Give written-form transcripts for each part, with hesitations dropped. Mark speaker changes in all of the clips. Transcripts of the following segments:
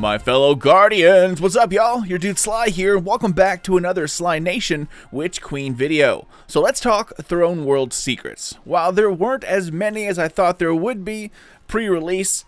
Speaker 1: My fellow Guardians, what's up y'all? Your dude Sly here. Welcome back to another Sly Nation Witch Queen video. So let's talk Throne World secrets. While there weren't as many as I thought there would be pre-release,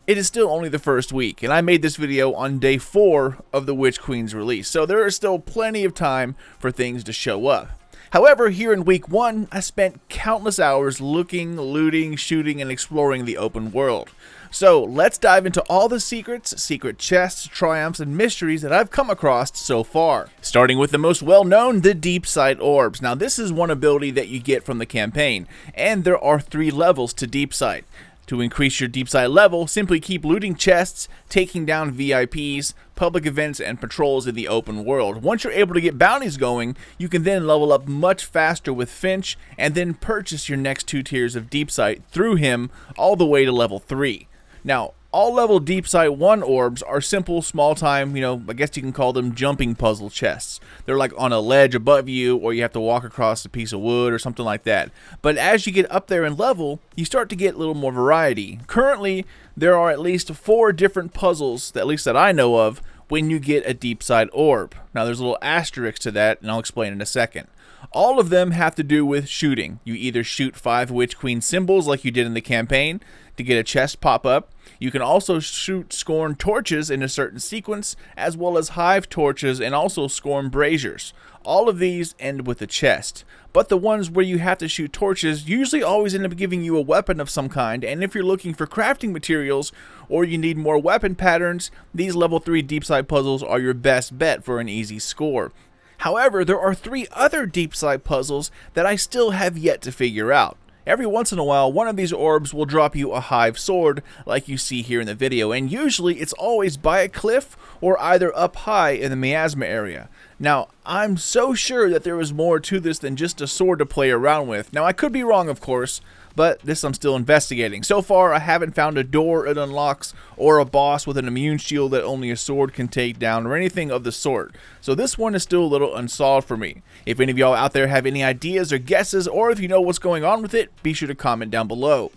Speaker 1: it is still only the first week, and I made this video on day 4 of the Witch Queen's release, so there is still plenty of time for things to show up. However, here in week 1, I spent countless hours looking, looting, shooting, and exploring the open world. So let's dive into all the secrets, secret chests, triumphs, and mysteries that I've come across so far. Starting with the most well-known, the Deep Sight Orbs. Now this is one ability that you get from the campaign, and there are 3 levels to Deep Sight. To increase your Deep Sight level, simply keep looting chests, taking down VIPs, public events, and patrols in the open world. Once you're able to get bounties going, you can then level up much faster with Finch, and then purchase your next 2 tiers of Deep Sight through him all the way to level 3. Now, all level Deep Sight 1 orbs are simple, small time, I guess you can call them jumping puzzle chests. They're like on a ledge above you, or you have to walk across a piece of wood or something like that. But as you get up there in level, you start to get a little more variety. Currently, there are at least 4 different puzzles, at least that I know of, when you get a Deep Sight orb. Now there's a little asterisk to that, and I'll explain in a second. All of them have to do with shooting. You either shoot 5 Witch Queen symbols like you did in the campaign to get a chest pop up. You can also shoot Scorn torches in a certain sequence, as well as Hive torches and also Scorn braziers. All of these end with a chest, but the ones where you have to shoot torches usually always end up giving you a weapon of some kind, and if you're looking for crafting materials or you need more weapon patterns, these level 3 Deep Sight puzzles are your best bet for an easy score. However, there are 3 other Deep Sight puzzles that I still have yet to figure out. Every once in a while, one of these orbs will drop you a Hive sword, like you see here in the video, and usually it's always by a cliff or either up high in the miasma area. Now, I'm so sure that there is more to this than just a sword to play around with. Now, I could be wrong, of course, but this I'm still investigating. So far, I haven't found a door it unlocks, or a boss with an immune shield that only a sword can take down, or anything of the sort. So this one is still a little unsolved for me. If any of y'all out there have any ideas or guesses, or if you know what's going on with it, be sure to comment down below.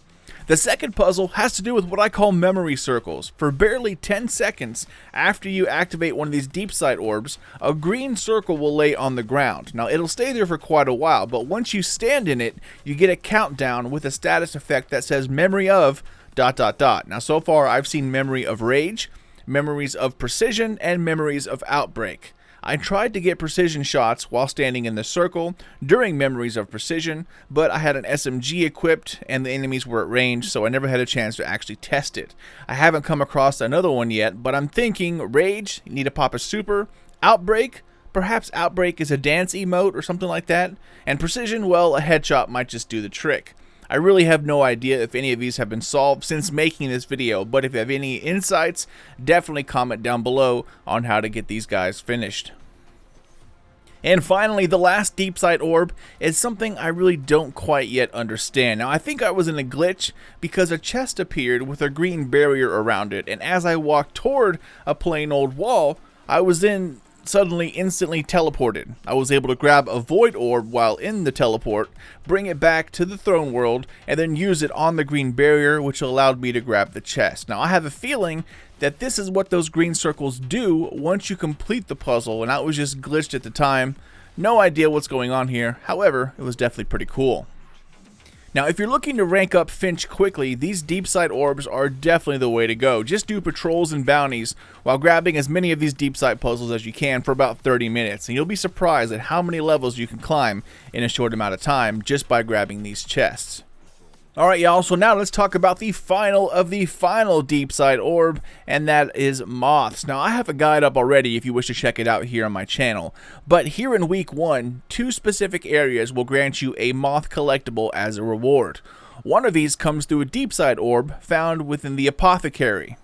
Speaker 1: The second puzzle has to do with what I call memory circles. For barely 10 seconds after you activate one of these Deep Sight orbs, a green circle will lay on the ground. Now it'll stay there for quite a while, but once you stand in it, you get a countdown with a status effect that says memory of ... Now so far I've seen memory of rage, memories of precision, and memories of outbreak. I tried to get precision shots while standing in the circle during memories of precision, but I had an SMG equipped and the enemies were at range, so I never had a chance to actually test it. I haven't come across another one yet, but I'm thinking rage, you need to pop a super, outbreak, perhaps outbreak is a dance emote or something like that, and precision, well, a headshot might just do the trick. I really have no idea if any of these have been solved since making this video, but if you have any insights, definitely comment down below on how to get these guys finished. And finally, the last Deep Sight orb is something I really don't quite yet understand. Now, I think I was in a glitch because a chest appeared with a green barrier around it, and as I walked toward a plain old wall, I was then suddenly instantly teleported. I was able to grab a void orb while in the teleport, bring it back to the throne world, and then use it on the green barrier, which allowed me to grab the chest. Now I have a feeling that this is what those green circles do once you complete the puzzle, and I was just glitched at the time. No idea what's going on here. However, it was definitely pretty cool. Now, if you're looking to rank up Finch quickly, these Deep Sight orbs are definitely the way to go. Just do patrols and bounties while grabbing as many of these Deep Sight puzzles as you can for about 30 minutes, and you'll be surprised at how many levels you can climb in a short amount of time just by grabbing these chests. Alright y'all, so now let's talk about the final of the final Deep Sight orb, and that is moths. Now I have a guide up already if you wish to check it out here on my channel, but here in week 1, 2 specific areas will grant you a moth collectible as a reward. One of these comes through a Deep Sight orb found within the apothecary.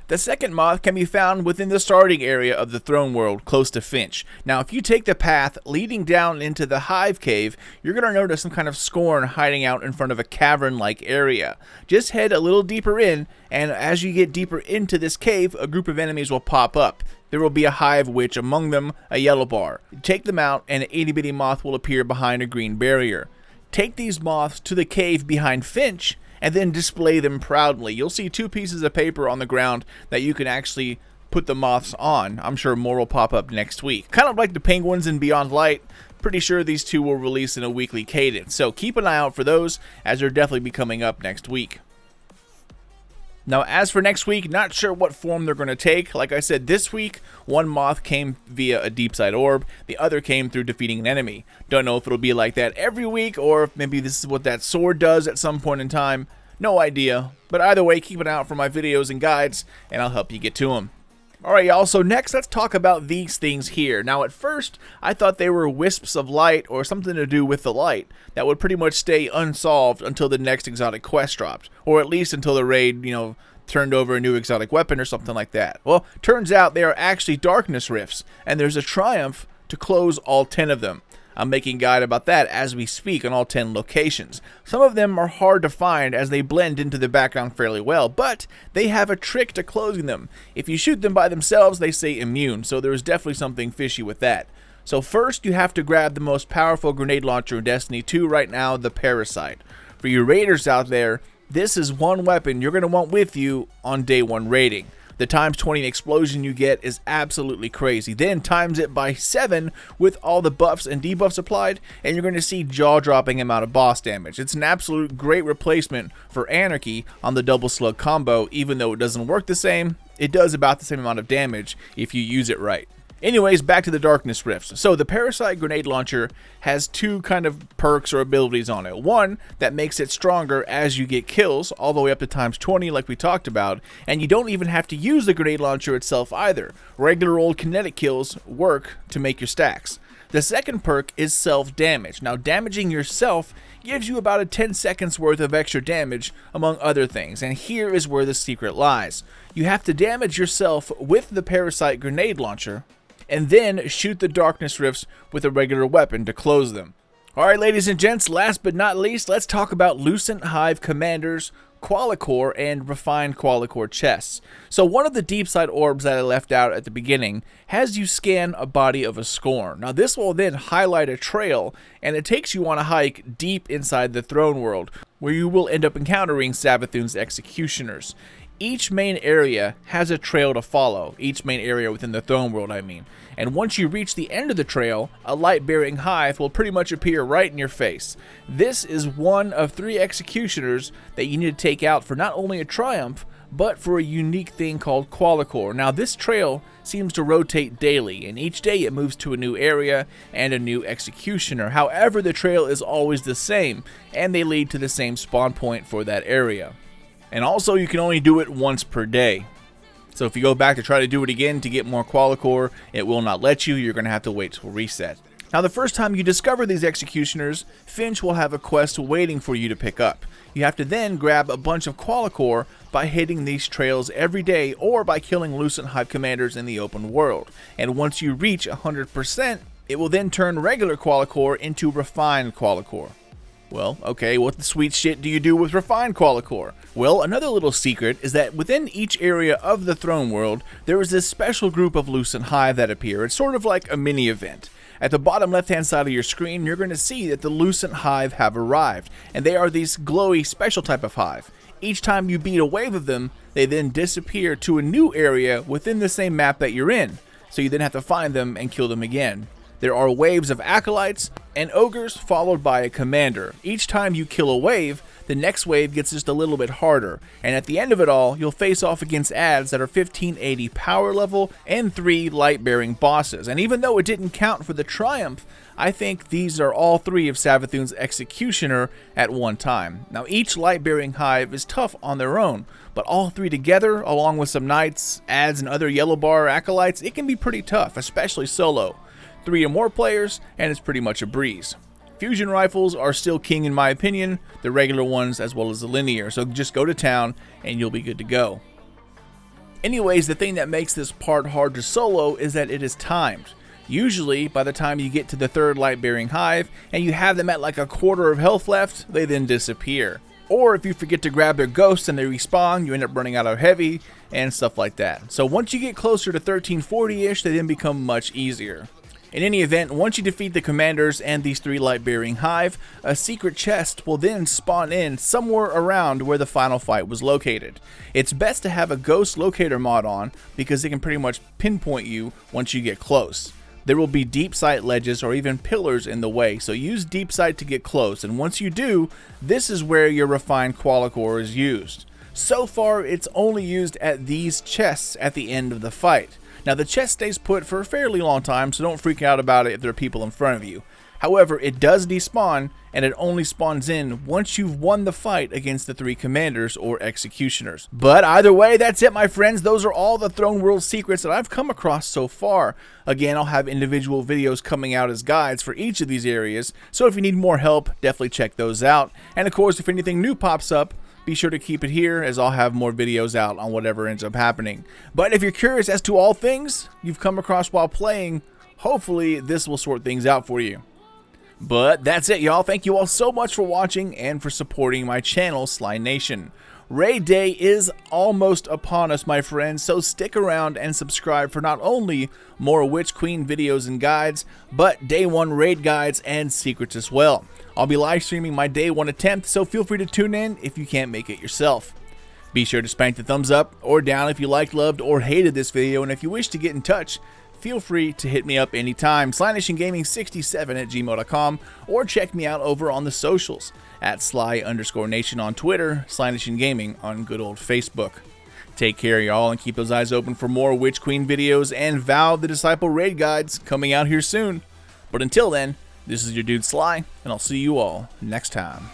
Speaker 1: The second moth can be found within the starting area of the throne world, close to Finch. Now, if you take the path leading down into the Hive cave, you're going to notice some kind of Scorn hiding out in front of a cavern-like area. Just head a little deeper in, and as you get deeper into this cave, a group of enemies will pop up. There will be a Hive witch, among them a yellow bar. Take them out, and an itty-bitty moth will appear behind a green barrier. Take these moths to the cave behind Finch, and then display them proudly. You'll see 2 pieces of paper on the ground that you can actually put the moths on. I'm sure more will pop up next week. Kind of like the penguins in Beyond Light, pretty sure these 2 will release in a weekly cadence. So keep an eye out for those, as they'll definitely be coming up next week. Now, as for next week, not sure what form they're going to take. Like I said, this week, one moth came via a deep side orb, the other came through defeating an enemy. Don't know if it'll be like that every week, or if maybe this is what that sword does at some point in time. No idea. But either way, keep an eye out for my videos and guides, and I'll help you get to them. Alright y'all, so next let's talk about these things here. Now at first, I thought they were wisps of light or something to do with the light that would pretty much stay unsolved until the next exotic quest dropped. Or at least until the raid, turned over a new exotic weapon or something like that. Well, turns out they are actually darkness rifts, and there's a triumph to close all 10 of them. I'm making a guide about that as we speak on all 10 locations. Some of them are hard to find as they blend into the background fairly well, but they have a trick to closing them. If you shoot them by themselves, they stay immune, so there's definitely something fishy with that. So first, you have to grab the most powerful grenade launcher in Destiny 2 right now, the Parasite. For you raiders out there, this is one weapon you're going to want with you on day 1 raiding. The times 20 explosion you get is absolutely crazy. Then times it by 7 with all the buffs and debuffs applied, and you're going to see jaw-dropping amount of boss damage. It's an absolute great replacement for Anarchy on the double slug combo. Even though it doesn't work the same, it does about the same amount of damage if you use it right. Anyways, back to the darkness rifts. So the Parasite grenade launcher has 2 kind of perks or abilities on it. One that makes it stronger as you get kills, all the way up to times 20 like we talked about, and you don't even have to use the grenade launcher itself either. Regular old kinetic kills work to make your stacks. The second perk is self-damage. Now, damaging yourself gives you about a 10 seconds worth of extra damage, among other things, and here is where the secret lies. You have to damage yourself with the Parasite grenade launcher, and then shoot the darkness rifts with a regular weapon to close them. Alright ladies and gents, last but not least, let's talk about Lucent Hive Commanders, Qualicore, and Refined Qualicore chests. So one of the deep side orbs that I left out at the beginning has you scan a body of a Scorn. Now this will then highlight a trail, and it takes you on a hike deep inside the throne world, where you will end up encountering Savathun's executioners. Each main area has a trail to follow, each main area within the throne world I mean, and once you reach the end of the trail, a light-bearing hive will pretty much appear right in your face. This is one of 3 executioners that you need to take out for not only a triumph, but for a unique thing called Qualicore. Now this trail seems to rotate daily, and each day it moves to a new area and a new executioner. However, the trail is always the same, and they lead to the same spawn point for that area. And also, you can only do it once per day. So if you go back to try to do it again to get more Qualicore, it will not let you. You're going to have to wait till reset. Now, the first time you discover these executioners, Finch will have a quest waiting for you to pick up. You have to then grab a bunch of Qualicore by hitting these trails every day or by killing Lucent Hive Commanders in the open world. And once you reach 100%, it will then turn regular Qualicore into Refined Qualicore. Well, okay, what the sweet shit do you do with Refined Qualicore? Well, another little secret is that within each area of the throne world, there is this special group of Lucent Hive that appear. It's sort of like a mini event. At the bottom left-hand side of your screen, you're going to see that the Lucent Hive have arrived, and they are these glowy special type of hive. Each time you beat a wave of them, they then disappear to a new area within the same map that you're in, so you then have to find them and kill them again. There are waves of acolytes and ogres followed by a commander. Each time you kill a wave, the next wave gets just a little bit harder, and at the end of it all, you'll face off against adds that are 1580 power level and 3 light-bearing bosses. And even though it didn't count for the triumph, I think these are all 3 of Savathun's executioner at one time. Now each light-bearing hive is tough on their own, but all 3 together, along with some knights, adds, and other yellow bar acolytes, it can be pretty tough, especially solo. 3 or more players, and it's pretty much a breeze. Fusion rifles are still king in my opinion, the regular ones as well as the linear, so just go to town and you'll be good to go. Anyways, the thing that makes this part hard to solo is that it is timed. Usually, by the time you get to the 3rd light-bearing hive, and you have them at like a quarter of health left, they then disappear. Or if you forget to grab their ghosts and they respawn, you end up running out of heavy, and stuff like that. So once you get closer to 1340-ish, they then become much easier. In any event, once you defeat the commanders and these 3 light-bearing hive, a secret chest will then spawn in somewhere around where the final fight was located. It's best to have a ghost locator mod on because it can pretty much pinpoint you once you get close. There will be deep sight ledges or even pillars in the way, so use deep sight to get close, and once you do, this is where your refined qualicore is used. So far, it's only used at these chests at the end of the fight. Now, the chest stays put for a fairly long time, so don't freak out about it if there are people in front of you. However, it does despawn, and it only spawns in once you've won the fight against the 3 commanders or executioners. But either way, that's it, my friends. Those are all the Throne World secrets that I've come across so far. Again, I'll have individual videos coming out as guides for each of these areas, so if you need more help, definitely check those out. And of course, if anything new pops up, be sure to keep it here, as I'll have more videos out on whatever ends up happening. But if you're curious as to all things you've come across while playing, hopefully this will sort things out for you. But that's it, y'all. Thank you all so much for watching and for supporting my channel, Sly Nation. Raid Day is almost upon us, my friends, so stick around and subscribe for not only more Witch Queen videos and guides, but Day 1 raid guides and secrets as well. I'll be live streaming my Day 1 attempt, so feel free to tune in if you can't make it yourself. Be sure to spank the thumbs up or down if you liked, loved, or hated this video, and if you wish to get in touch, feel free to hit me up anytime, SlyNationGaming67@gmail.com, or check me out over on the socials at Sly_Nation on Twitter, SlyNationGaming on good old Facebook. Take care, y'all, and keep those eyes open for more Witch Queen videos and Vow the Disciple raid guides coming out here soon. But until then, this is your dude Sly, and I'll see you all next time.